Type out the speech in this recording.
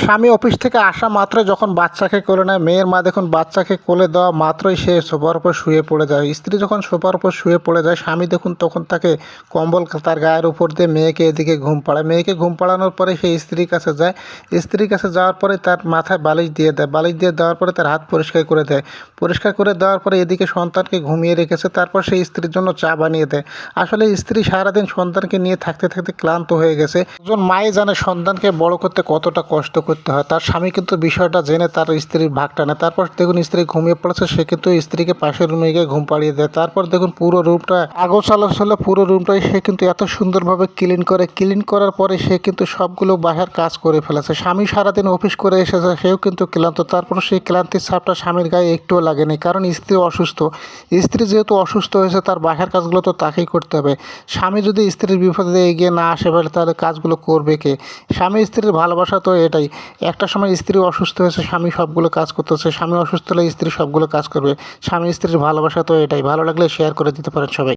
স্বামী অফিস থেকে আসা মাত্রই যখন বাচ্চাকে কোলে নেয়, মেয়ের মা দেখুন বাচ্চাকে কোলে দেওয়া মাত্রই সে সোফার উপর শুয়ে পড়ে যায়। স্ত্রী যখন সোফার উপর শুয়ে পড়ে যায়, স্বামী দেখুন তখন তাকে কম্বল তার গায়ের উপর দিয়ে মেয়েকে এদিকে ঘুম পাড়ায়। মেয়েকে ঘুম পাড়ানোর পরে সে স্ত্রীর কাছে যায়। স্ত্রীর কাছে যাওয়ার পরে তার মাথায় বালিশ দিয়ে দেয়। বালিশ দিয়ে দেওয়ার পরে তার হাত পরিষ্কার করে দেয়। পরিষ্কার করে দেওয়ার পরে এদিকে সন্তানকে ঘুমিয়ে রেখেছে। তারপর সেই স্ত্রীর জন্য চা বানিয়ে দেয়। আসলে স্ত্রী সারাদিন সন্তানকে নিয়ে থাকতে থাকতে ক্লান্ত হয়ে গেছে। একজন মাই জানে সন্তানকে বড় করতে কতটা কষ্ট করতে হয়। তার স্বামী কিন্তু বিষয়টা জেনে তার স্ত্রীর ভাগটা নেয়। তারপর দেখুন স্ত্রী ঘুমিয়ে পড়েছে, সে কিন্তু স্ত্রীকে পাশের রুমে গিয়ে ঘুম পাড়িয়ে দেয়। তারপর দেখুন পুরো রুমটা আগোছালো ছিল, পুরো রুমটাই সে কিন্তু এত সুন্দরভাবে ক্লিন করে। ক্লিন করার পরে সে কিন্তু সবগুলো বাসার কাজ করে ফেলেছে। স্বামী সারাদিন অফিস করে এসেছে, সেও কিন্তু ক্লান্ত। তারপর সেই ক্লান্তির ছাপটা স্বামীর গায়ে একটুও লাগেনি, কারণ স্ত্রী অসুস্থ। স্ত্রী যেহেতু অসুস্থ হয়েছে, তার বাসার কাজগুলো তো তাকেই করতে হবে। স্বামী যদি স্ত্রীর বিপদে এগিয়ে না আসে ফেলে, তাহলে কাজগুলো করবে কে? স্বামী স্ত্রীর ভালোবাসা তো এটাই। একটা সময় স্ত্রী অসুস্থ হয়েছে, স্বামী সবগুলো কাজ করতেছে। স্বামী অসুস্থ হলে স্ত্রী সবগুলো কাজ করবে। স্বামী স্ত্রীর ভালোবাসা তো এটাই। ভালো লাগলে শেয়ার করে দিতে পারেন সবাই।